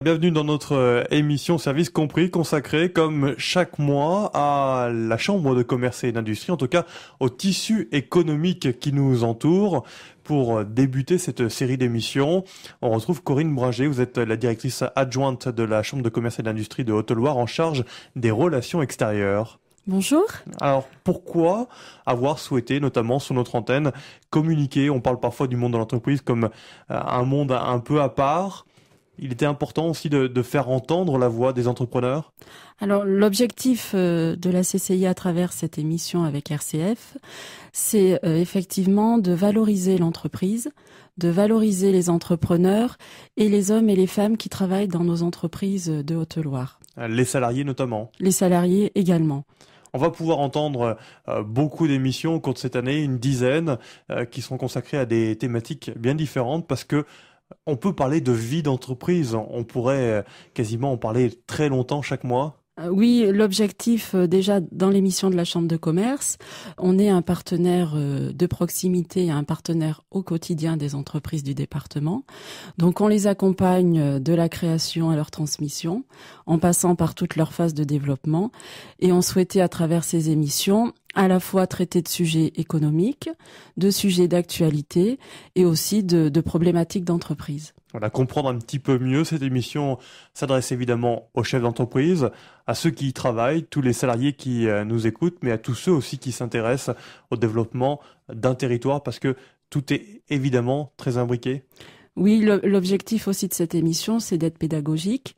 Bienvenue dans notre émission Service Compris consacrée comme chaque mois à la Chambre de commerce et d'industrie, en tout cas au tissu économique qui nous entoure. Pour débuter cette série d'émissions, on retrouve Corinne Bringer. Vous êtes la directrice adjointe de la Chambre de commerce et d'industrie de Haute-Loire en charge des relations extérieures. Bonjour. Alors, pourquoi avoir souhaité, notamment sur notre antenne, communiquer? On parle parfois du monde de l'entreprise comme un monde un peu à part. Il était important aussi de faire entendre la voix des entrepreneurs. Alors, l'objectif de la CCI à travers cette émission avec RCF, c'est effectivement de valoriser l'entreprise, de valoriser les entrepreneurs et les hommes et les femmes qui travaillent dans nos entreprises de Haute-Loire. Les salariés notamment. Les salariés également. On va pouvoir entendre beaucoup d'émissions au cours de cette année, une dizaine, qui seront consacrées à des thématiques bien différentes parce que on peut parler de vie d'entreprise. On pourrait quasiment en parler très longtemps chaque mois. Oui, l'objectif déjà dans l'émission de la Chambre de commerce, on est un partenaire de proximité, un partenaire au quotidien des entreprises du département. Donc on les accompagne de la création à leur transmission, en passant par toutes leurs phases de développement. Et on souhaitait à travers ces émissions à la fois traiter de sujets économiques, de sujets d'actualité et aussi de problématiques d'entreprise. Voilà, comprendre un petit peu mieux cette émission s'adresse évidemment aux chefs d'entreprise, à ceux qui y travaillent, tous les salariés qui nous écoutent, mais à tous ceux aussi qui s'intéressent au développement d'un territoire parce que tout est évidemment très imbriqué. Oui, l'objectif aussi de cette émission, c'est d'être pédagogique,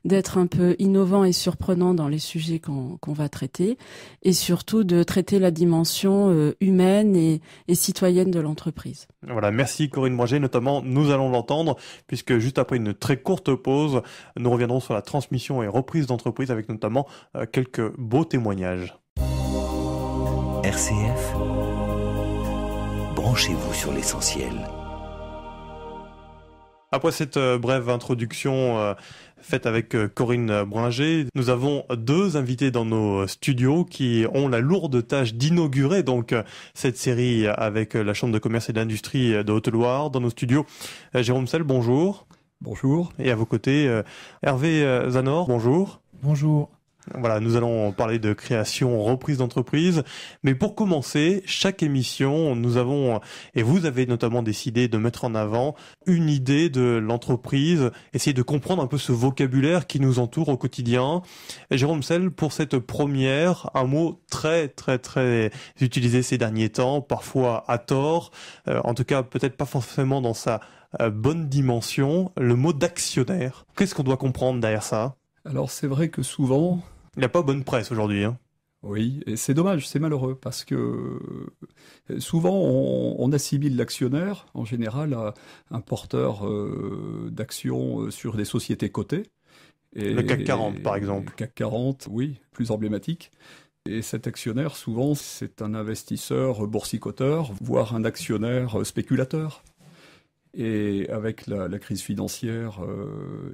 d'être un peu innovant et surprenant dans les sujets qu'on va traiter, et surtout de traiter la dimension humaine et citoyenne de l'entreprise. Voilà, merci Corinne Bringer. Notamment, nous allons l'entendre, puisque juste après une très courte pause, nous reviendrons sur la transmission et reprise d'entreprise avec notamment quelques beaux témoignages. RCF, branchez-vous sur l'essentiel. Après cette brève introduction faite avec Corinne Bringer, nous avons deux invités dans nos studios qui ont la lourde tâche d'inaugurer donc cette série avec la Chambre de commerce et d'industrie de Haute-Loire. Dans nos studios, Jérôme Selle, bonjour. Bonjour. Et à vos côtés, Hervé Zanor, bonjour. Bonjour. Voilà, nous allons parler de création, reprise d'entreprise. Mais pour commencer, chaque émission, nous avons, et vous avez notamment décidé de mettre en avant une idée de l'entreprise, essayer de comprendre un peu ce vocabulaire qui nous entoure au quotidien. Et Jérôme Selle, pour cette première, un mot très utilisé ces derniers temps, parfois à tort, en tout cas peut-être pas forcément dans sa bonne dimension, le mot d'actionnaire. Qu'est-ce qu'on doit comprendre derrière ça ? Alors c'est vrai que souvent... Il n'y a pas bonne presse aujourd'hui. Oui, et c'est dommage, c'est malheureux, parce que souvent on assimile l'actionnaire, en général, à un porteur d'actions sur des sociétés cotées. Et, le CAC 40, par exemple. Le CAC 40, oui, plus emblématique. Et cet actionnaire, souvent, c'est un investisseur boursicoteur, voire un actionnaire spéculateur. Et avec la crise financière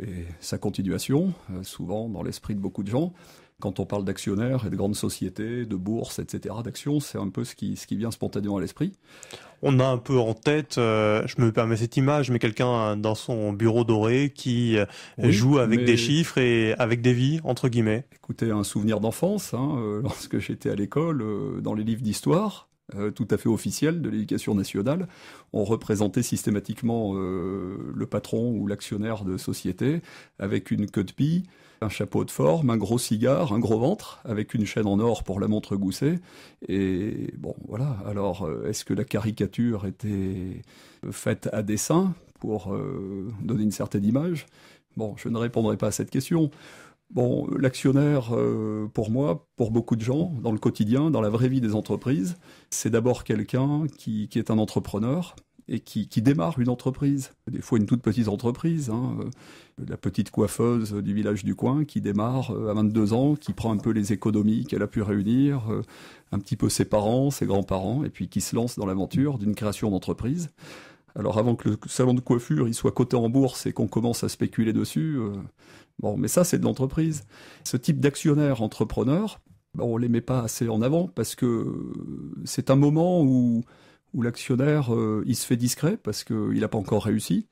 et sa continuation, souvent dans l'esprit de beaucoup de gens, quand on parle d'actionnaires et de grandes sociétés, de bourses, etc., d'actions, c'est un peu ce qui vient spontanément à l'esprit. On a un peu en tête, je me permets cette image, mais quelqu'un dans son bureau doré qui joue avec des chiffres et avec des vies, entre guillemets. Écoutez, un souvenir d'enfance, lorsque j'étais à l'école, dans les livres d'histoire, tout à fait officiel de l'éducation nationale, on représentait systématiquement le patron ou l'actionnaire de société avec une queue de pie, un chapeau de forme, un gros cigare, un gros ventre, avec une chaîne en or pour la montre Gousset. Et bon, voilà. Alors, est-ce que la caricature était faite à dessein pour donner une certaine image ? Bon, je ne répondrai pas à cette question. Bon, l'actionnaire, pour moi, pour beaucoup de gens, dans le quotidien, dans la vraie vie des entreprises, c'est d'abord quelqu'un qui est un entrepreneur et qui démarre une entreprise. Des fois une toute petite entreprise, la petite coiffeuse du village du coin qui démarre à 22 ans, qui prend un peu les économies qu'elle a pu réunir, un petit peu ses parents, ses grands-parents, et puis qui se lance dans l'aventure d'une création d'entreprise. Alors avant que le salon de coiffure il soit coté en bourse et qu'on commence à spéculer dessus, bon, mais ça c'est de l'entreprise. Ce type d'actionnaire entrepreneur, on les met pas assez en avant parce que c'est un moment où l'actionnaire il se fait discret parce qu'il n'a pas encore réussi.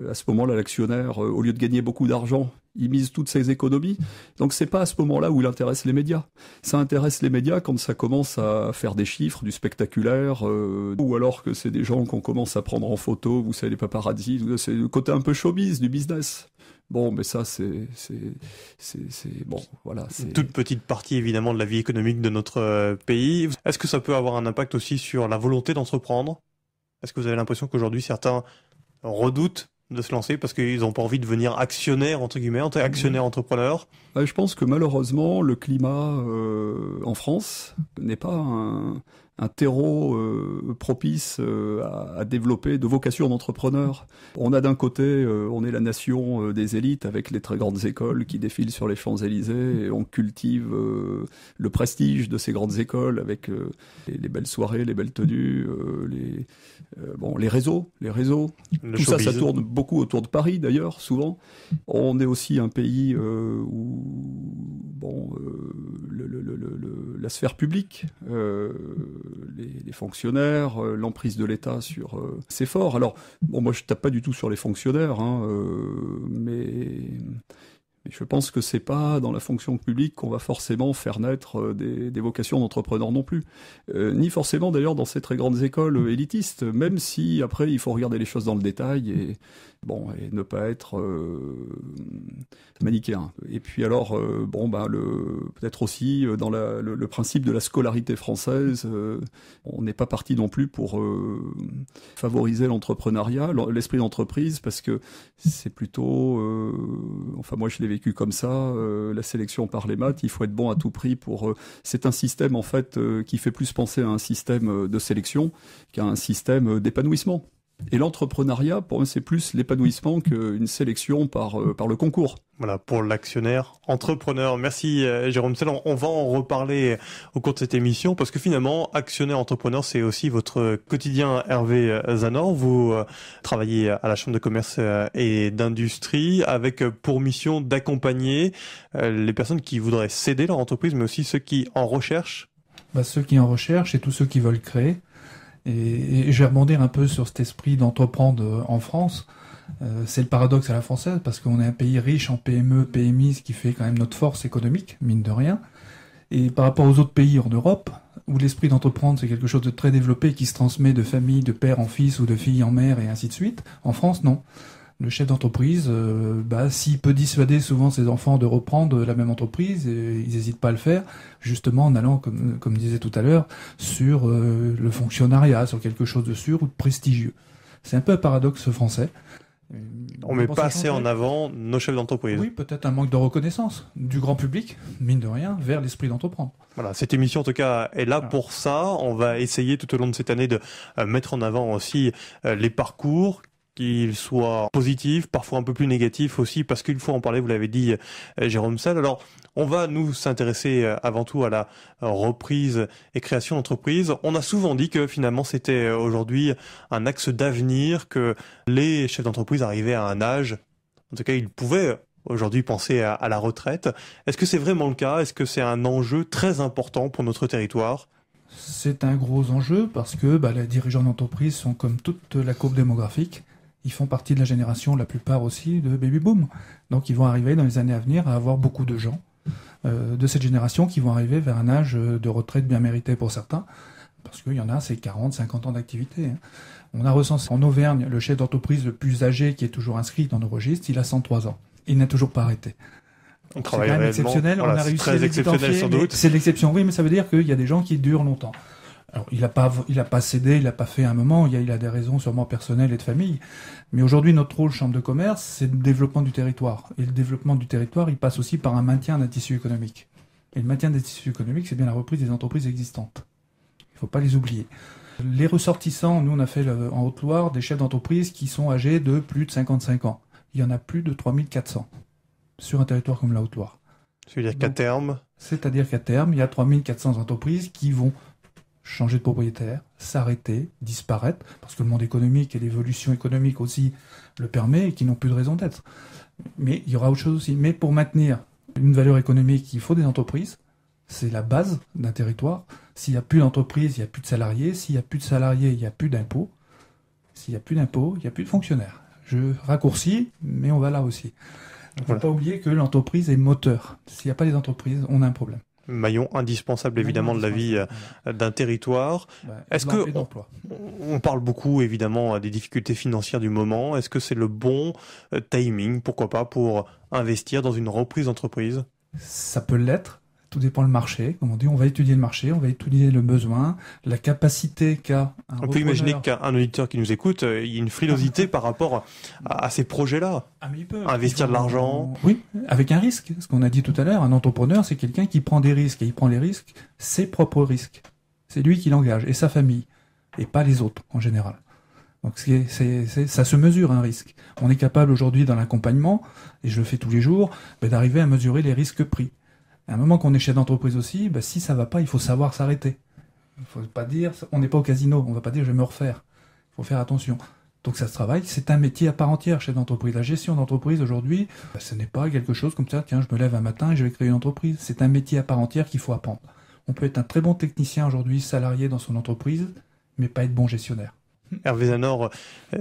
À ce moment-là, l'actionnaire, au lieu de gagner beaucoup d'argent, il mise toutes ses économies. Donc c'est pas à ce moment-là où il intéresse les médias. Ça intéresse les médias quand ça commence à faire des chiffres, du spectaculaire, ou alors que c'est des gens qu'on commence à prendre en photo, vous savez, les paparazzis, c'est le côté un peu showbiz du business. Bon, mais ça, c'est bon, voilà. Une toute petite partie, évidemment, de la vie économique de notre pays. Est-ce que ça peut avoir un impact aussi sur la volonté d'entreprendre? Est-ce que vous avez l'impression qu'aujourd'hui, certains redoutent de se lancer parce qu'ils n'ont pas envie de devenir actionnaires, entre guillemets, actionnaires entrepreneurs? Je pense que malheureusement, le climat en France n'est pas un terreau propice à développer de vocation d'entrepreneur. On a d'un côté, on est la nation des élites avec les très grandes écoles qui défilent sur les Champs-Élysées et on cultive le prestige de ces grandes écoles avec les belles soirées, les belles tenues, les réseaux. Tout ça, ça tourne beaucoup autour de Paris d'ailleurs, souvent. On est aussi un pays où la sphère publique, les fonctionnaires, l'emprise de l'État sur c'est fort. Alors, bon, moi je tape pas du tout sur les fonctionnaires, mais je pense que c'est pas dans la fonction publique qu'on va forcément faire naître des vocations d'entrepreneurs non plus. Ni forcément d'ailleurs dans ces très grandes écoles élitistes, même si après il faut regarder les choses dans le détail et ne pas être manichéen. Et puis alors, peut-être aussi dans le principe de la scolarité française, on n'est pas parti non plus pour favoriser l'entrepreneuriat, l'esprit d'entreprise, parce que c'est plutôt, moi je l'ai vécu comme ça, la sélection par les maths, il faut être bon à tout prix c'est un système en fait qui fait plus penser à un système de sélection qu'à un système d'épanouissement. Et l'entrepreneuriat, pour moi, c'est plus l'épanouissement qu'une sélection par le concours. Voilà, pour l'actionnaire entrepreneur. Merci Jérôme Selle. On va en reparler au cours de cette émission parce que finalement, actionnaire entrepreneur, c'est aussi votre quotidien. Hervé Zanor, vous travaillez à la Chambre de commerce et d'industrie avec pour mission d'accompagner les personnes qui voudraient céder leur entreprise, mais aussi ceux qui en recherchent. Ceux qui en recherchent et tous ceux qui veulent créer. Et je vais rebondir un peu sur cet esprit d'entreprendre en France. C'est le paradoxe à la française, parce qu'on est un pays riche en PME, PMI, ce qui fait quand même notre force économique, mine de rien. Et par rapport aux autres pays en Europe, où l'esprit d'entreprendre c'est quelque chose de très développé, qui se transmet de famille, de père en fils ou de fille en mère et ainsi de suite, en France, non. Le chef d'entreprise, s'il peut dissuader souvent ses enfants de reprendre la même entreprise, ils n'hésitent pas à le faire, justement en allant, comme disait tout à l'heure, sur le fonctionnariat, sur quelque chose de sûr ou de prestigieux. C'est un peu un paradoxe français. On met pas assez en avant nos chefs d'entreprise. Oui, peut-être un manque de reconnaissance du grand public, mine de rien, vers l'esprit d'entreprendre. Voilà, cette émission en tout cas est là pour ça. On va essayer tout au long de cette année de mettre en avant aussi les parcours, qu'ils soient positifs, parfois un peu plus négatifs aussi, parce qu'il faut en parler, vous l'avez dit Jérôme Selle. Alors, on va nous s'intéresser avant tout à la reprise et création d'entreprise. On a souvent dit que finalement c'était aujourd'hui un axe d'avenir, que les chefs d'entreprise arrivaient à un âge, en tout cas ils pouvaient aujourd'hui penser à la retraite. Est-ce que c'est vraiment le cas? Est-ce que c'est un enjeu très important pour notre territoire? C'est un gros enjeu parce que les dirigeants d'entreprise sont comme toute la courbe démographique. Ils font partie de la génération, la plupart aussi, de baby-boom. Donc ils vont arriver dans les années à venir à avoir beaucoup de gens de cette génération qui vont arriver vers un âge de retraite bien mérité pour certains, parce qu'il y en a, c'est 40, 50 ans d'activité. On a recensé en Auvergne le chef d'entreprise le plus âgé qui est toujours inscrit dans nos registres, il a 103 ans. Il n'a toujours pas arrêté. On travaille réellement. Exceptionnel, voilà, on a réussi très à exceptionnel sans doute. C'est l'exception, oui, mais ça veut dire qu'il y a des gens qui durent longtemps. Alors, il a pas cédé, il a pas fait un moment, il a des raisons sûrement personnelles et de famille. Mais aujourd'hui, notre rôle, Chambre de commerce, c'est le développement du territoire. Et le développement du territoire, il passe aussi par un maintien d'un tissu économique. Et le maintien des tissus économiques, c'est bien la reprise des entreprises existantes. Il faut pas les oublier. Les ressortissants, nous, on a fait en Haute-Loire des chefs d'entreprise qui sont âgés de plus de 55 ans. Il y en a plus de 3400 sur un territoire comme la Haute-Loire. C'est-à-dire qu'à terme, il y a 3400 entreprises qui vont changer de propriétaire, s'arrêter, disparaître, parce que le monde économique et l'évolution économique aussi le permet et qui n'ont plus de raison d'être. Mais il y aura autre chose aussi. Mais pour maintenir une valeur économique, il faut des entreprises. C'est la base d'un territoire. S'il n'y a plus d'entreprise, il n'y a plus de salariés. S'il n'y a plus de salariés, il n'y a plus d'impôts. S'il n'y a plus d'impôts, il n'y a plus de fonctionnaires. Je raccourcis, mais on va là aussi. Il ne faut pas oublier que l'entreprise est moteur. S'il n'y a pas les entreprises, on a un problème. Maillon indispensable évidemment de la vie d'un territoire. Est-ce que on parle beaucoup évidemment des difficultés financières du moment. Est-ce que c'est le bon timing, pourquoi pas, pour investir dans une reprise d'entreprise? Ça peut l'être. Tout dépend le marché. Comme on dit, on va étudier le marché, on va étudier le besoin, la capacité qu'a un On peut imaginer qu'un auditeur qui nous écoute, il y a une frilosité par rapport à ces projets-là. Ah, mais il peut. Investir de l'argent. Oui, avec un risque. Ce qu'on a dit tout à l'heure, un entrepreneur, c'est quelqu'un qui prend des risques. Et il prend les risques, ses propres risques. C'est lui qui l'engage, et sa famille, et pas les autres, en général. Donc ça se mesure, un risque. On est capable aujourd'hui, dans l'accompagnement, et je le fais tous les jours, d'arriver à mesurer les risques pris. À un moment qu'on est chef d'entreprise aussi, si ça va pas, il faut savoir s'arrêter. Il faut pas dire, on n'est pas au casino, on va pas dire je vais me refaire. Il faut faire attention. Donc ça se travaille, c'est un métier à part entière, chef d'entreprise. La gestion d'entreprise aujourd'hui, ce n'est pas quelque chose comme ça, tiens, je me lève un matin et je vais créer une entreprise. C'est un métier à part entière qu'il faut apprendre. On peut être un très bon technicien aujourd'hui, salarié dans son entreprise, mais pas être bon gestionnaire. Hervé Zanor,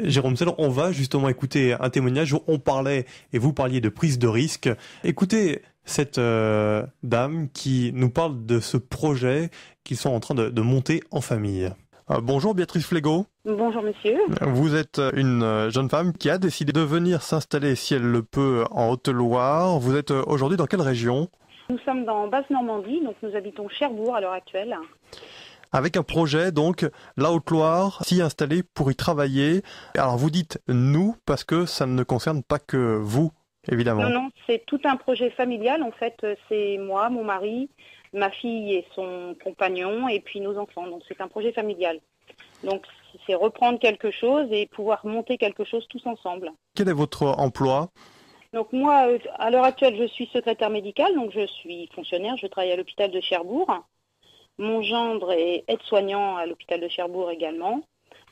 Jérôme Sel, on va justement écouter un témoignage où on parlait, et vous parliez de prise de risque. Écoutez cette dame qui nous parle de ce projet qu'ils sont en train de monter en famille. Bonjour Béatrice Flégaud. Bonjour monsieur. Vous êtes une jeune femme qui a décidé de venir s'installer, si elle le peut, en Haute-Loire. Vous êtes aujourd'hui dans quelle région? Nous sommes dans Basse-Normandie, donc nous habitons Cherbourg à l'heure actuelle. Avec un projet, donc, la Haute-Loire, s'y installer pour y travailler. Alors vous dites « nous » parce que ça ne concerne pas que vous, évidemment. Non, c'est tout un projet familial. En fait, c'est moi, mon mari, ma fille et son compagnon, et puis nos enfants. Donc c'est un projet familial. Donc c'est reprendre quelque chose et pouvoir monter quelque chose tous ensemble. Quel est votre emploi ? Donc moi, à l'heure actuelle, je suis secrétaire médicale, donc je suis fonctionnaire, je travaille à l'hôpital de Cherbourg. Mon gendre est aide-soignant à l'hôpital de Cherbourg également.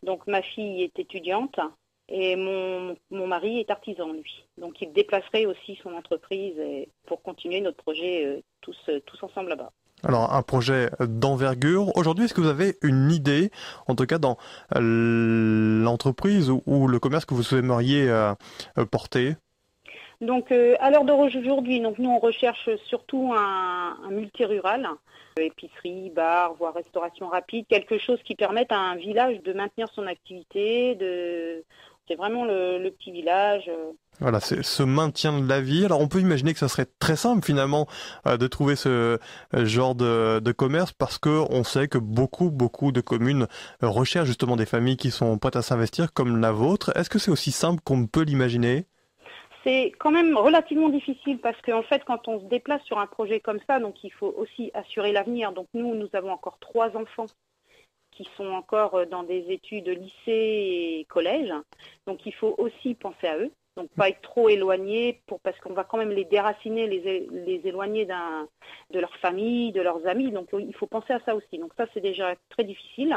Donc ma fille est étudiante et mon mari est artisan, lui. Donc il déplacerait aussi son entreprise pour continuer notre projet tous ensemble là-bas. Alors un projet d'envergure. Aujourd'hui, est-ce que vous avez une idée, en tout cas dans l'entreprise ou le commerce que vous aimeriez porter ? Donc à l'heure d'aujourd'hui, nous on recherche surtout un multirural, épicerie, bar, voire restauration rapide, quelque chose qui permette à un village de maintenir son activité. C'est vraiment le petit village. Voilà, c'est ce maintien de la vie. Alors on peut imaginer que ça serait très simple finalement de trouver ce genre de commerce parce que on sait que beaucoup de communes recherchent justement des familles qui sont prêtes à s'investir comme la vôtre. Est-ce que c'est aussi simple qu'on peut l'imaginer ? C'est quand même relativement difficile parce qu'en fait, quand on se déplace sur un projet comme ça, donc il faut aussi assurer l'avenir. Donc nous avons encore 3 enfants qui sont encore dans des études lycée et collège. Donc il faut aussi penser à eux. Donc pas être trop éloigné parce qu'on va quand même les déraciner, les éloigner de leur famille, de leurs amis. Donc il faut penser à ça aussi. Donc ça, c'est déjà très difficile.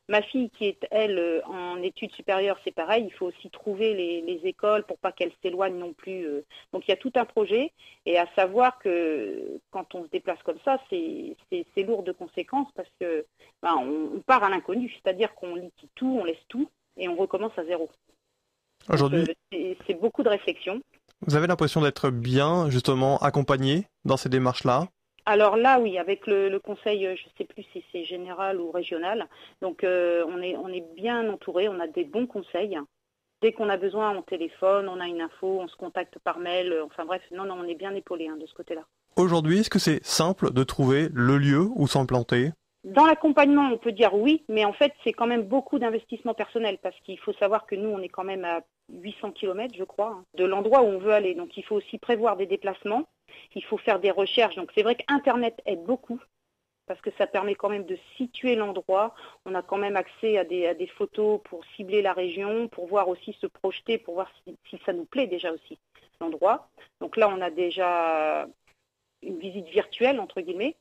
Ma fille qui est, elle, en études supérieures, c'est pareil, il faut aussi trouver les écoles pour pas qu'elle s'éloigne non plus. Donc il y a tout un projet et à savoir que quand on se déplace comme ça, c'est lourd de conséquences parce que on part à l'inconnu, c'est-à-dire qu'on liquide tout, on laisse tout et on recommence à zéro. Aujourd'hui, c'est beaucoup de réflexion. Vous avez l'impression d'être bien justement accompagné dans ces démarches-là ? Alors là, oui, avec le conseil, je ne sais plus si c'est général ou régional, donc on est bien entouré, on a des bons conseils. Dès qu'on a besoin, on téléphone, on a une info, on se contacte par mail, enfin bref, non, on est bien épaulé de ce côté-là. Aujourd'hui, est-ce que c'est simple de trouver le lieu où s'implanter ? Dans l'accompagnement, on peut dire oui, mais en fait, c'est quand même beaucoup d'investissement personnel parce qu'il faut savoir que nous, on est quand même à 800 km, je crois, de l'endroit où on veut aller. Donc, il faut aussi prévoir des déplacements, il faut faire des recherches. Donc, c'est vrai qu'Internet aide beaucoup parce que ça permet quand même de situer l'endroit. On a quand même accès à des photos pour cibler la région, pour voir aussi se projeter, pour voir si ça nous plaît déjà aussi, l'endroit. Donc là, on a déjà une visite virtuelle, entre guillemets.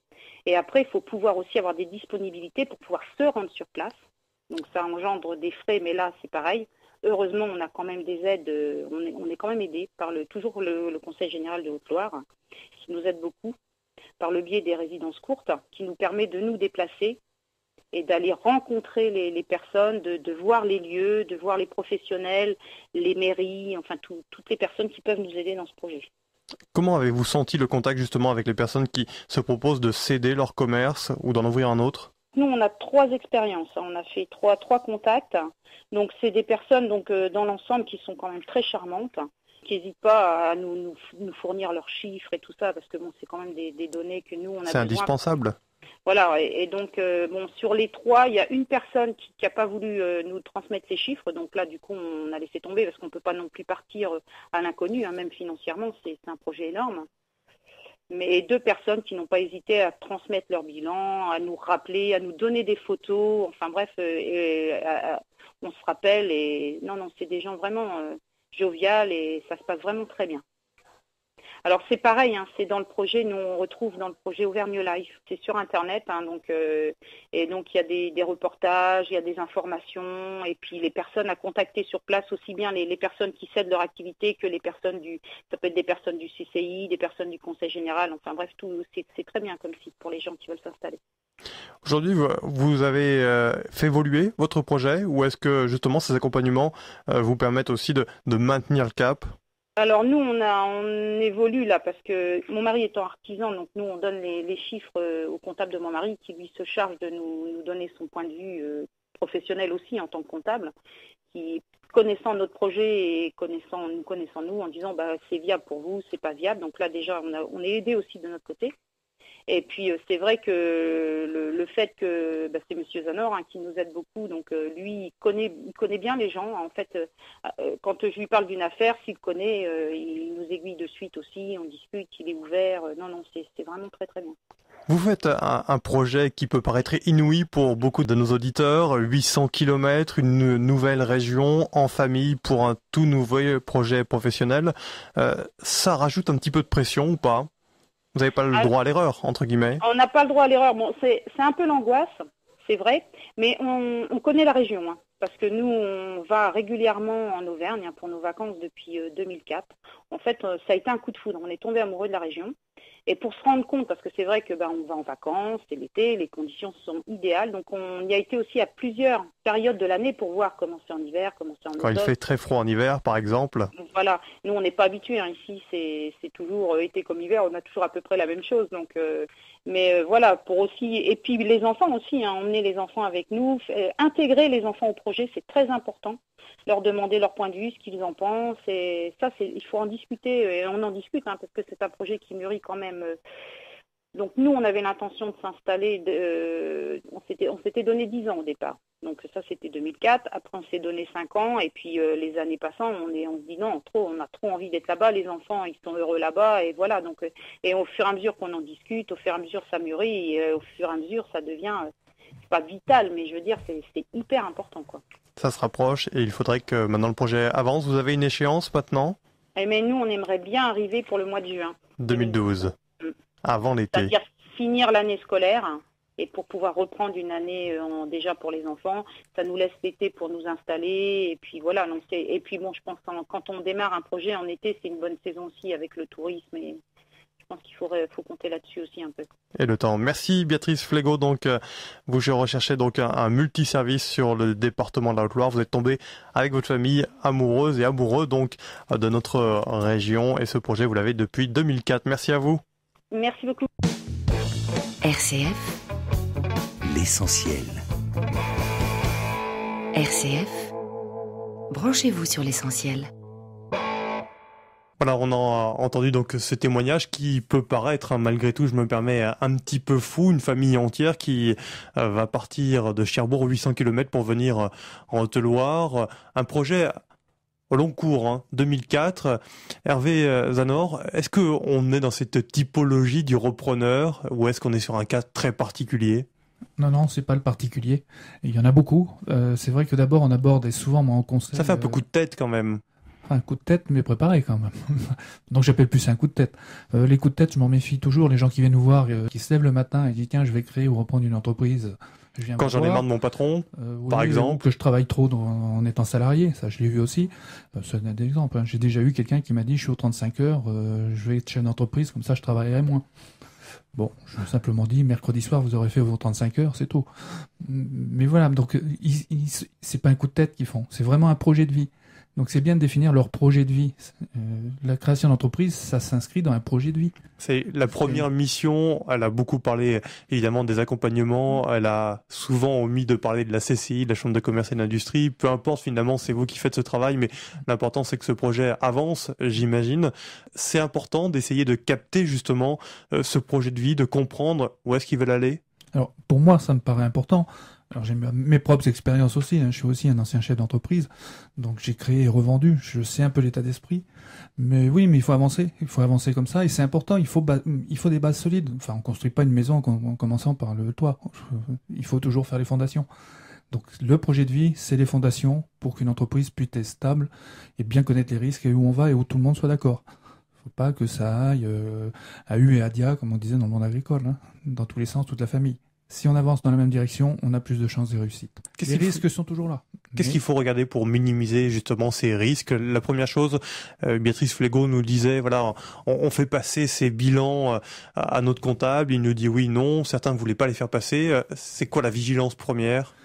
Et après, il faut pouvoir aussi avoir des disponibilités pour pouvoir se rendre sur place. Donc ça engendre des frais, mais là, c'est pareil. Heureusement, on a quand même des aides, on est quand même aidé par toujours le Conseil général de Haute-Loire, qui nous aide beaucoup, par le biais des résidences courtes, qui nous permet de nous déplacer et d'aller rencontrer les personnes, de voir les lieux, de voir les professionnels, les mairies, enfin toutes les personnes qui peuvent nous aider dans ce projet. Comment avez-vous senti le contact justement avec les personnes qui se proposent de céder leur commerce ou d'en ouvrir un autre? Nous, on a 3 expériences. On a fait trois contacts. Donc, c'est des personnes dans l'ensemble qui sont quand même très charmantes, qui n'hésitent pas à nous fournir leurs chiffres et tout ça, parce que bon, c'est quand même des données que nous, on a besoin. C'est indispensable. Voilà, et donc, sur les 3, il y a une personne qui n'a pas voulu nous transmettre ses chiffres. Donc là, du coup, on a laissé tomber, parce qu'on ne peut pas non plus partir à l'inconnu, hein, même financièrement, c'est un projet énorme. Mais 2 personnes qui n'ont pas hésité à transmettre leur bilan, à nous rappeler, à nous donner des photos, enfin bref, on se rappelle et non, c'est des gens vraiment joviales et ça se passe vraiment très bien. Alors c'est pareil, hein, c'est dans le projet, nous on retrouve dans le projet Auvergne Life, c'est sur internet, hein, et donc il y a des reportages, il y a des informations, et puis les personnes à contacter sur place, aussi bien les personnes qui cèdent leur activité que les personnes ça peut être des personnes du CCI, des personnes du Conseil Général, enfin bref, c'est très bien comme site pour les gens qui veulent s'installer. Aujourd'hui, vous avez fait évoluer votre projet ou est-ce que justement ces accompagnements vous permettent aussi de maintenir le cap? Alors nous, on évolue là parce que mon mari étant artisan, donc nous on donne les chiffres au comptable de mon mari qui lui se charge de nous donner son point de vue professionnel aussi en tant que comptable, qui connaissant notre projet et nous connaissant nous en disant c'est viable pour vous, c'est pas viable. Donc là déjà on est aidé aussi de notre côté. Et puis c'est vrai que le fait que c'est Monsieur Zanor qui nous aide beaucoup, donc lui il connaît bien les gens. En fait, quand je lui parle d'une affaire, s'il connaît, il nous aiguille de suite aussi, on discute, il est ouvert. Non, c'est vraiment très très bien. Vous faites un projet qui peut paraître inouï pour beaucoup de nos auditeurs, 800 km, une nouvelle région, en famille, pour un tout nouveau projet professionnel. Ça rajoute un petit peu de pression ou pas ? Vous n'avez pas le droit à l'erreur, entre guillemets. On n'a pas le droit à l'erreur. Bon, c'est un peu l'angoisse, c'est vrai, mais on connaît la région, hein, parce que nous, on va régulièrement en Auvergne pour nos vacances depuis 2004. En fait, ça a été un coup de foudre. On est tombé amoureux de la région. Et pour se rendre compte, parce que c'est vrai que on va en vacances, c'est l'été, les conditions sont idéales. Donc on y a été aussi à plusieurs périodes de l'année pour voir comment c'est en hiver, comment c'est en automne. Quand il fait très froid en hiver, par exemple. Donc, voilà, nous on n'est pas habitués. Hein. Ici, c'est toujours été comme hiver, on a toujours à peu près la même chose. Donc, voilà, pour aussi, et puis les enfants aussi, emmener les enfants avec nous, intégrer les enfants au projet, c'est très important. Leur demander leur point de vue, ce qu'ils en pensent, et ça, il faut en discuter, et on en discute, parce que c'est un projet qui mûrit quand même. Donc nous, on avait l'intention de s'installer, on s'était donné 10 ans au départ. Donc ça, c'était 2004, après on s'est donné 5 ans, et puis les années passant, on se dit non, on a trop envie d'être là-bas, les enfants, ils sont heureux là-bas, et voilà. Donc, et au fur et à mesure qu'on en discute, au fur et à mesure ça mûrit, et au fur et à mesure ça devient, c'est pas vital, mais je veux dire, c'est hyper important, quoi. Ça se rapproche et il faudrait que maintenant le projet avance. Vous avez une échéance maintenant ? Mais nous, on aimerait bien arriver pour le mois de juin. 2012, avant l'été. C'est-à-dire finir l'année scolaire et pour pouvoir reprendre une année déjà pour les enfants. Ça nous laisse l'été pour nous installer et puis voilà. Donc et puis bon, je pense que quand on démarre un projet en été, c'est une bonne saison aussi avec le tourisme et je pense qu'il faut compter là-dessus aussi un peu. Et le temps. Merci Béatrice Flégaud. Donc, vous recherchez donc un multiservice sur le département de la Haute-Loire. Vous êtes tombé avec votre famille amoureuse et amoureux donc de notre région et ce projet, vous l'avez depuis 2004. Merci à vous. Merci beaucoup. RCF. L'essentiel. RCF. Branchez-vous sur l'essentiel. Voilà, on a entendu donc ce témoignage qui peut paraître, malgré tout, je me permets, un petit peu fou, une famille entière qui va partir de Cherbourg 800 km pour venir en Haute-Loire. Un projet au long cours, 2004. Hervé Zanor, est-ce qu'on est dans cette typologie du repreneur ou est-ce qu'on est sur un cas très particulier ? Non, c'est pas le particulier. Il y en a beaucoup. C'est vrai que d'abord on aborde, et souvent moi en conseil... Ça fait un peu coup de tête quand même. Un coup de tête, mais préparé quand même. Donc j'appelle plus ça un coup de tête. Les coups de tête, je m'en méfie toujours. Les gens qui viennent nous voir, qui se lèvent le matin et disent tiens, je vais créer ou reprendre une entreprise. Quand j'en ai marre de mon patron, par exemple. Que je travaille trop en étant salarié, ça je l'ai vu aussi. C'est un exemple. J'ai déjà eu quelqu'un qui m'a dit je suis aux 35 heures, je vais être chef d'entreprise, comme ça je travaillerai moins. Bon, je ai simplement dit, mercredi soir, vous aurez fait vos 35 heures, c'est tout. Mais voilà, donc c'est pas un coup de tête qu'ils font, c'est vraiment un projet de vie. Donc c'est bien de définir leur projet de vie. La création d'entreprise, ça s'inscrit dans un projet de vie. C'est la première mission. Elle a beaucoup parlé évidemment des accompagnements. Elle a souvent omis de parler de la CCI, de la Chambre de commerce et d'industrie. Peu importe, finalement, c'est vous qui faites ce travail, mais l'important c'est que ce projet avance, j'imagine. C'est important d'essayer de capter justement ce projet de vie, de comprendre où est-ce qu'ils veulent aller. Alors pour moi, ça me paraît important. Alors j'ai mes propres expériences aussi, je suis aussi un ancien chef d'entreprise, donc j'ai créé et revendu, je sais un peu l'état d'esprit, mais oui, mais il faut avancer comme ça, et c'est important, il faut des bases solides, enfin on construit pas une maison en commençant par le toit, il faut toujours faire les fondations. Donc le projet de vie, c'est les fondations pour qu'une entreprise puisse être stable et bien connaître les risques et où on va et où tout le monde soit d'accord. Faut pas que ça aille à U et à dia, comme on disait dans le monde agricole, dans tous les sens, toute la famille. Si on avance dans la même direction, on a plus de chances de réussite. Les risques sont toujours là. Qu'est-ce qu'il faut regarder pour minimiser justement ces risques? La première chose, Béatrice Flégaud nous disait, voilà, on fait passer ces bilans à notre comptable, il nous dit oui, non, certains ne voulaient pas les faire passer. C'est quoi la vigilance première?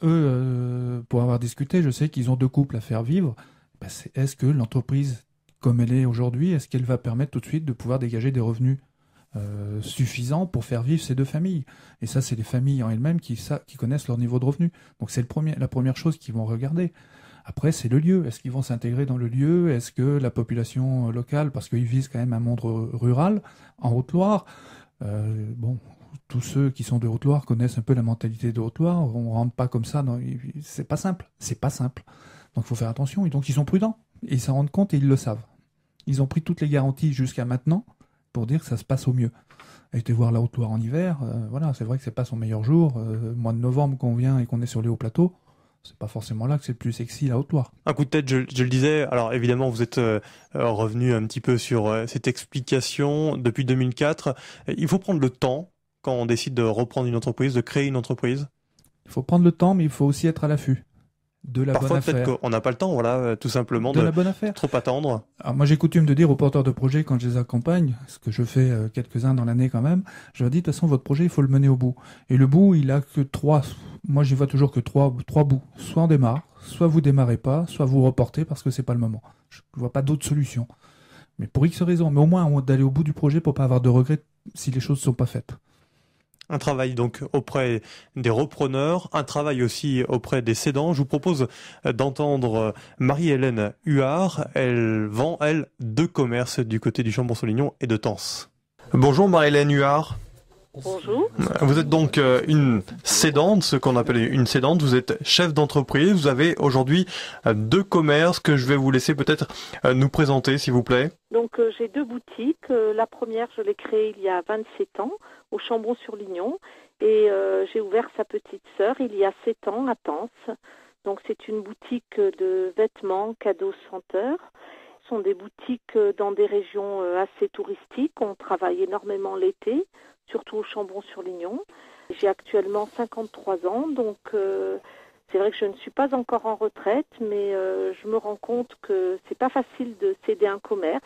Eux, pour avoir discuté, je sais qu'ils ont 2 couples à faire vivre. Est-ce que l'entreprise, comme elle est aujourd'hui, est-ce qu'elle va permettre tout de suite de pouvoir dégager des revenus suffisant pour faire vivre ces 2 familles. Et ça, c'est les familles en elles-mêmes qui connaissent leur niveau de revenu. Donc c'est la première chose qu'ils vont regarder. Après, c'est le lieu. Est-ce qu'ils vont s'intégrer dans le lieu? Est-ce que la population locale, parce qu'ils visent quand même un monde rural, en Haute-Loire, tous ceux qui sont de Haute-Loire connaissent un peu la mentalité de Haute-Loire. On rentre pas comme ça. C'est pas simple. Donc il faut faire attention. Et donc ils sont prudents. Et ils s'en rendent compte et ils le savent. Ils ont pris toutes les garanties jusqu'à maintenant pour dire que ça se passe au mieux. Été voir la Haute-Loire en hiver, voilà, c'est vrai que c'est pas son meilleur jour. Mois de novembre qu'on vient et qu'on est sur les hauts plateaux, c'est pas forcément là que c'est le plus sexy la Haute-Loire. Un coup de tête, je le disais. Alors évidemment, vous êtes revenu un petit peu sur cette explication depuis 2004. Il faut prendre le temps quand on décide de reprendre une entreprise, de créer une entreprise. Il faut prendre le temps, mais il faut aussi être à l'affût de la bonne affaire. Parfois, peut-être qu'on n'a pas le temps, voilà, tout simplement, de la bonne affaire. Trop attendre. Alors moi, j'ai coutume de dire aux porteurs de projets, quand je les accompagne, ce que je fais quelques-uns dans l'année quand même, je leur dis, de toute façon, votre projet, il faut le mener au bout. Et le bout, il a que 3, moi, j'y vois toujours que 3 bouts. Soit on démarre, soit vous démarrez pas, soit vous reportez parce que c'est pas le moment. Je vois pas d'autre solution. Mais pour X raisons, mais au moins d'aller au bout du projet pour pas avoir de regrets si les choses sont pas faites. Un travail donc auprès des repreneurs, un travail aussi auprès des cédants. Je vous propose d'entendre Marie-Hélène Huard. Elle vend, 2 commerces du côté du Chambon-sur-Lignon et de Tence. Bonjour Marie-Hélène Huard. Bonjour. Vous êtes donc une cédante, ce qu'on appelle une cédante. Vous êtes chef d'entreprise. Vous avez aujourd'hui 2 commerces que je vais vous laisser peut-être nous présenter, s'il vous plaît. Donc j'ai 2 boutiques. La première, je l'ai créée il y a 27 ans au Chambon-sur-Lignon et j'ai ouvert sa petite sœur il y a 7 ans à Tence. Donc c'est une boutique de vêtements, cadeaux, senteurs. Ce sont des boutiques dans des régions assez touristiques. On travaille énormément l'été, surtout au Chambon-sur-Lignon. J'ai actuellement 53 ans, donc c'est vrai que je ne suis pas encore en retraite, mais je me rends compte que c'est pas facile de céder un commerce.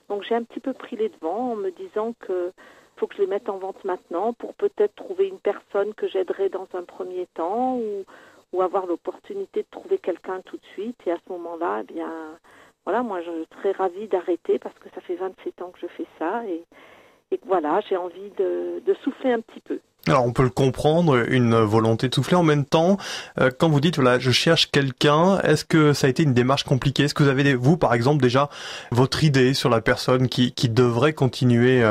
Donc j'ai un petit peu pris les devants en me disant que faut que je les mette en vente maintenant pour peut-être trouver une personne que j'aiderai dans un premier temps ou avoir l'opportunité de trouver quelqu'un tout de suite. Et à ce moment-là, eh bien, voilà, moi je serais ravie d'arrêter parce que ça fait 27 ans que je fais ça et voilà, j'ai envie de souffler un petit peu. Alors on peut le comprendre, une volonté de souffler en même temps. Quand vous dites voilà, je cherche quelqu'un, est-ce que ça a été une démarche compliquée? Est-ce que vous avez vous par exemple déjà votre idée sur la personne qui devrait continuer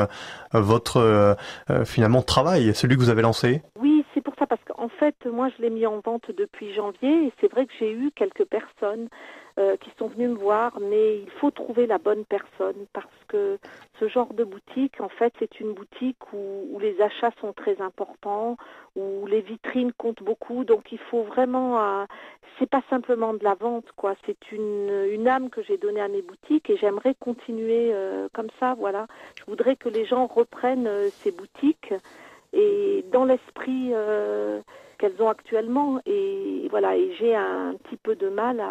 votre finalement travail, celui que vous avez lancé? Oui, c'est pour ça parce qu'en fait moi je l'ai mis en vente depuis janvier et c'est vrai que j'ai eu quelques personnes qui sont venus me voir, mais il faut trouver la bonne personne parce que ce genre de boutique, en fait, c'est une boutique où les achats sont très importants, où les vitrines comptent beaucoup, donc il faut vraiment, c'est pas simplement de la vente, quoi. C'est une âme que j'ai donnée à mes boutiques et j'aimerais continuer comme ça, voilà. Je voudrais que les gens reprennent ces boutiques et dans l'esprit qu'elles ont actuellement et voilà. Et j'ai un petit peu de mal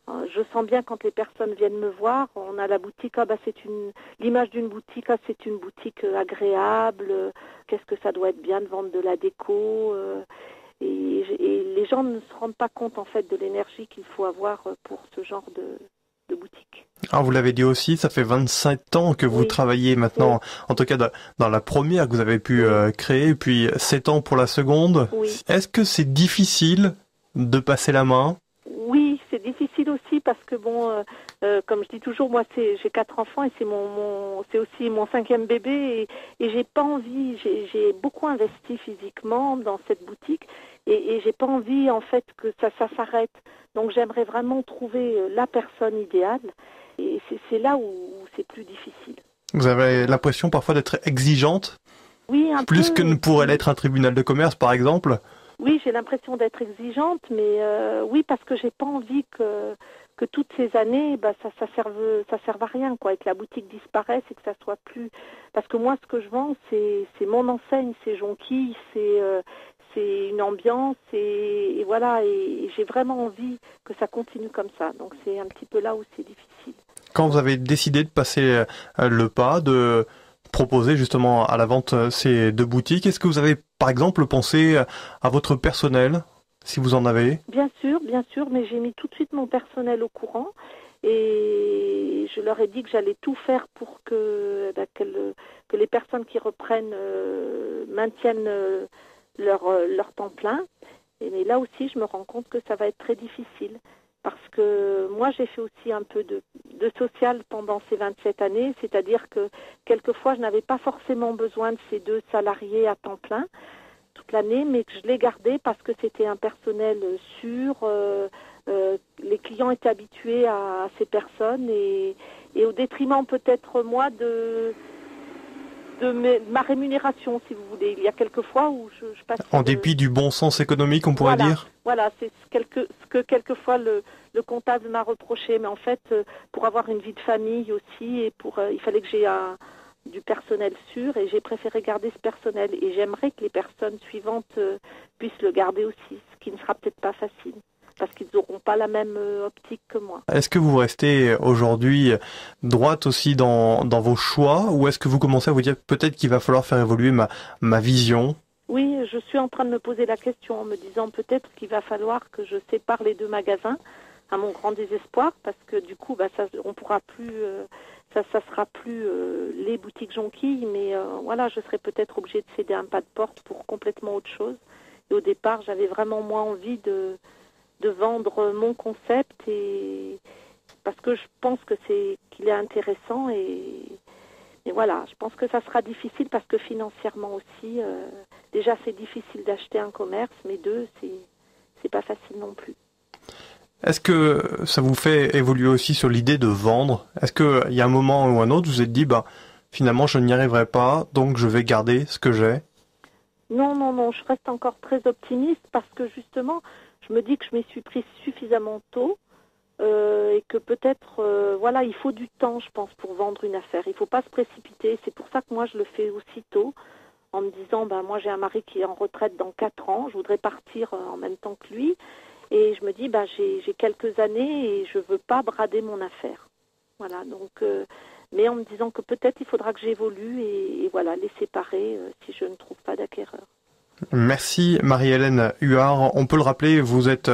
Je sens bien quand les personnes viennent me voir, on a la boutique, l'image d'une boutique, c'est une boutique agréable, qu'est-ce que ça doit être bien de vendre de la déco, et les gens ne se rendent pas compte en fait de l'énergie qu'il faut avoir pour ce genre de boutique. Alors vous l'avez dit aussi, ça fait 25 ans que vous travaillez maintenant, en tout cas dans la première que vous avez pu créer, puis 7 ans pour la seconde. Oui. Est-ce que c'est difficile de passer la main ? Oui, c'est difficile aussi parce que comme je dis toujours, moi j'ai 4 enfants et c'est aussi mon 5e bébé et j'ai pas envie, j'ai beaucoup investi physiquement dans cette boutique et j'ai pas envie en fait que ça s'arrête. Donc j'aimerais vraiment trouver la personne idéale et c'est là où c'est plus difficile. Vous avez l'impression parfois d'être exigeante ? Oui, un peu. Plus que ne pourrait l'être un tribunal de commerce par exemple ? Oui, j'ai l'impression d'être exigeante, mais oui, parce que j'ai pas envie que toutes ces années, ça serve à rien, quoi, et que la boutique disparaisse et que ça soit plus. Parce que moi, ce que je vends, c'est mon enseigne, c'est Jonquille, c'est une ambiance, et voilà, et j'ai vraiment envie que ça continue comme ça. Donc c'est un petit peu là où c'est difficile. Quand vous avez décidé de passer le pas, de proposer justement à la vente ces 2 boutiques, est-ce que vous avez par exemple pensé à votre personnel, si vous en avez ? Bien sûr, mais j'ai mis tout de suite mon personnel au courant et je leur ai dit que j'allais tout faire pour que les personnes qui reprennent maintiennent leur temps plein. Mais là aussi, je me rends compte que ça va être très difficile. Parce que moi, j'ai fait aussi un peu de social pendant ces 27 années, c'est-à-dire que quelquefois, je n'avais pas forcément besoin de ces 2 salariés à temps plein toute l'année, mais que je les gardais parce que c'était un personnel sûr, les clients étaient habitués à ces personnes et au détriment peut-être moi de ma rémunération, si vous voulez. Il y a quelques fois où je passe... En dépit du bon sens économique, on pourrait dire ? Voilà, c'est ce que quelquefois le comptable m'a reproché. Mais en fait, pour avoir une vie de famille aussi, et il fallait que j'ai du personnel sûr, et j'ai préféré garder ce personnel. Et j'aimerais que les personnes suivantes puissent le garder aussi, ce qui ne sera peut-être pas facile, parce qu'ils n'auront pas la même optique que moi. Est-ce que vous restez aujourd'hui droite aussi dans vos choix, ou est-ce que vous commencez à vous dire peut-être qu'il va falloir faire évoluer ma vision ? Oui, je suis en train de me poser la question en me disant peut-être qu'il va falloir que je sépare les 2 magasins, à mon grand désespoir, parce que du coup, on pourra plus, ça sera plus les boutiques Jonquille, mais voilà, je serai peut-être obligée de céder un pas de porte pour complètement autre chose. Et au départ, j'avais vraiment moins envie de vendre mon concept, et parce que je pense qu'il est intéressant et voilà, je pense que ça sera difficile parce que financièrement aussi, déjà c'est difficile d'acheter un commerce, mais 2, c'est pas facile non plus. Est-ce que ça vous fait évoluer aussi sur l'idée de vendre ? Est-ce qu'il y a un moment ou un autre, vous vous êtes dit, finalement je n'y arriverai pas, donc je vais garder ce que j'ai ? Non, je reste encore très optimiste parce que justement, je me dis que je m'y suis prise suffisamment tôt et que peut-être, il faut du temps, je pense, pour vendre une affaire. Il ne faut pas se précipiter. C'est pour ça que moi, je le fais aussitôt en me disant, moi, j'ai un mari qui est en retraite dans 4 ans. Je voudrais partir en même temps que lui. Et je me dis, j'ai quelques années et je ne veux pas brader mon affaire. Voilà, donc... mais en me disant que peut-être il faudra que j'évolue et voilà, les séparer si je ne trouve pas d'acquéreur. Merci Marie-Hélène Huard. On peut le rappeler, vous êtes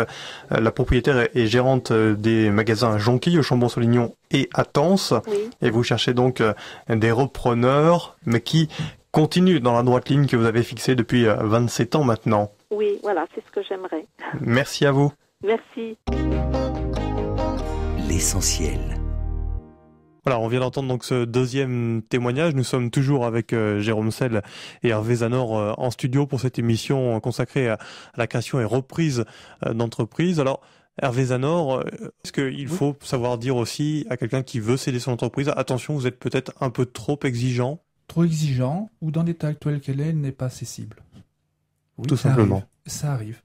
la propriétaire et gérante des magasins Jonquille, au Chambon-Solignon et à Tence. Oui. Et vous cherchez donc des repreneurs, mais qui continuent dans la droite ligne que vous avez fixée depuis 27 ans maintenant. Oui, voilà, c'est ce que j'aimerais. Merci à vous. Merci. L'essentiel. Voilà, on vient d'entendre donc ce 2e témoignage. Nous sommes toujours avec Jérôme Selle et Hervé Zanor en studio pour cette émission consacrée à la création et reprise d'entreprise. Alors, Hervé Zanor, est-ce qu'il faut savoir dire aussi à quelqu'un qui veut céder son entreprise, attention, vous êtes peut-être un peu trop exigeant ? Trop exigeant, ou dans l'état actuel qu'elle est, elle n'est pas accessible. Oui, tout simplement. Ça arrive.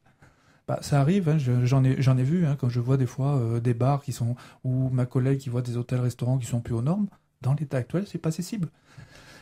Ça arrive, hein, j'en ai vu, hein, quand je vois des fois des bars qui sont, ou ma collègue qui voit des hôtels-restaurants qui sont plus aux normes, dans l'état actuel, c'est pas accessible.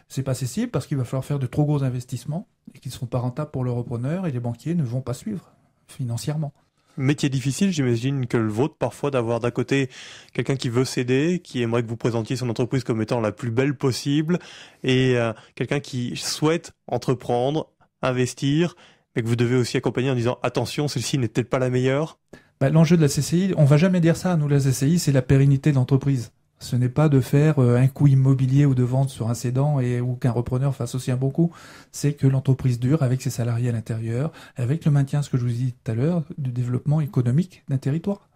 C'est pas accessible parce qu'il va falloir faire de trop gros investissements et qui ne seront pas rentables pour le repreneur et les banquiers ne vont pas suivre financièrement. Métier difficile, j'imagine que le vôtre, parfois, d'avoir d'un côté quelqu'un qui veut céder, qui aimerait que vous présentiez son entreprise comme étant la plus belle possible, et quelqu'un qui souhaite entreprendre, investir, mais que vous devez aussi accompagner en disant attention, celle-ci n'est peut-être pas la meilleure. L'enjeu de la CCI, on va jamais dire ça, nous la CCI, c'est la pérennité de l'entreprise. Ce n'est pas de faire un coup immobilier ou de vente sur un cédant ou qu'un repreneur fasse aussi un bon coup. C'est que l'entreprise dure avec ses salariés à l'intérieur, avec le maintien, ce que je vous ai dit tout à l'heure, du développement économique d'un territoire.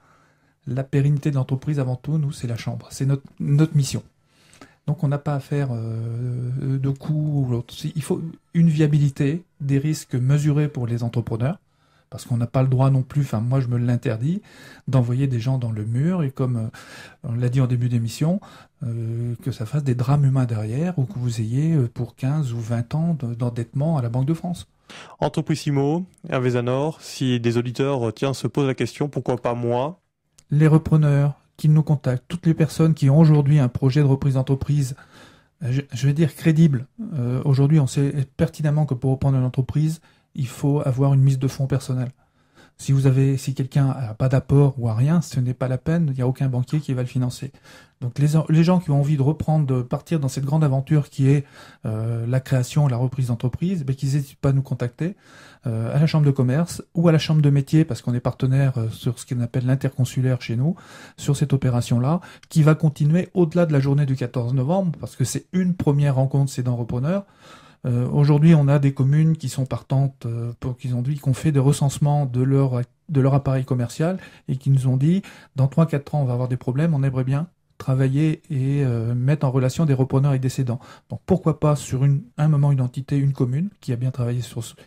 La pérennité de l'entreprise, avant tout, nous, c'est la chambre. C'est notre mission. Donc on n'a pas à faire de coûts ou l'autre. Il faut une viabilité, des risques mesurés pour les entrepreneurs. Parce qu'on n'a pas le droit non plus, enfin moi je me l'interdis, d'envoyer des gens dans le mur et comme on l'a dit en début d'émission, que ça fasse des drames humains derrière ou que vous ayez pour 15 ou 20 ans d'endettement à la Banque de France. Entreprise IMO, Hervé Zanor, si des auditeurs se posent la question, pourquoi pas moi? Les repreneurs qui nous contactent, toutes les personnes qui ont aujourd'hui un projet de reprise d'entreprise, je vais dire crédible. Aujourd'hui on sait pertinemment que pour reprendre une entreprise, il faut avoir une mise de fonds personnelle. Si quelqu'un n'a pas d'apport ou a rien, ce n'est pas la peine, il n'y a aucun banquier qui va le financer. Donc les gens qui ont envie de partir dans cette grande aventure qui est la création et la reprise d'entreprise, qu'ils n'hésitent pas à nous contacter à la chambre de commerce ou à la chambre de métier, parce qu'on est partenaire sur ce qu'on appelle l'interconsulaire chez nous, sur cette opération-là, qui va continuer au-delà de la journée du 14 novembre, parce que c'est une première rencontre cédant-repreneur. Aujourd'hui, on a des communes qui sont partantes, qu'on fait des recensements de leur appareil commercial et qui nous ont dit, dans 3-4 ans, on va avoir des problèmes, on aimerait bien travailler et mettre en relation des repreneurs et des cédants. Donc pourquoi pas sur un moment une entité, une commune qui a bien travaillé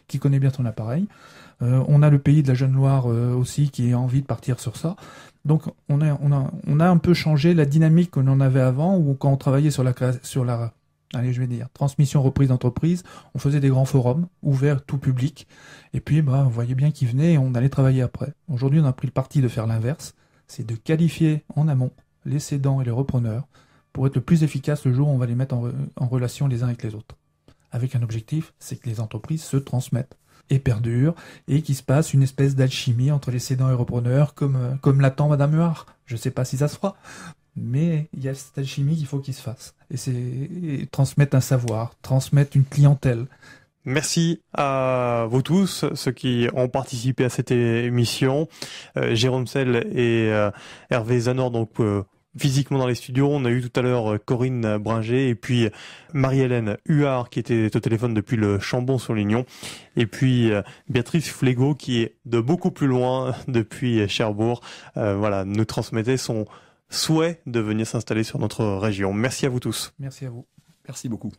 qui connaît bien son appareil. On a le pays de la Jeune Loire aussi qui a envie de partir sur ça. Donc on a un peu changé la dynamique qu'on en avait avant, où quand on travaillait sur la transmission reprise d'entreprise, on faisait des grands forums, ouverts tout public, et puis on voyait bien qu'ils venaient et on allait travailler après. Aujourd'hui, on a pris le parti de faire l'inverse, c'est de qualifier en amont les cédants et les repreneurs pour être le plus efficace le jour où on va les mettre en relation les uns avec les autres. Avec un objectif, c'est que les entreprises se transmettent et perdurent, et qu'il se passe une espèce d'alchimie entre les cédants et les repreneurs, comme l'attend Madame Huard. Je ne sais pas si ça se fera, mais il y a cette alchimie qu'il faut qu'il se fasse. Et c'est transmettre un savoir, transmettre une clientèle. Merci à vous tous, ceux qui ont participé à cette émission. Jérôme Selle et Hervé Zanor, donc physiquement dans les studios. On a eu tout à l'heure Corinne Bringer et puis Marie-Hélène Huard qui était au téléphone depuis le Chambon-sur-Lignon. Et puis Béatrice Flégaud qui est de beaucoup plus loin depuis Cherbourg. Nous transmettait son souhait de venir s'installer sur notre région. Merci à vous tous. Merci à vous. Merci beaucoup.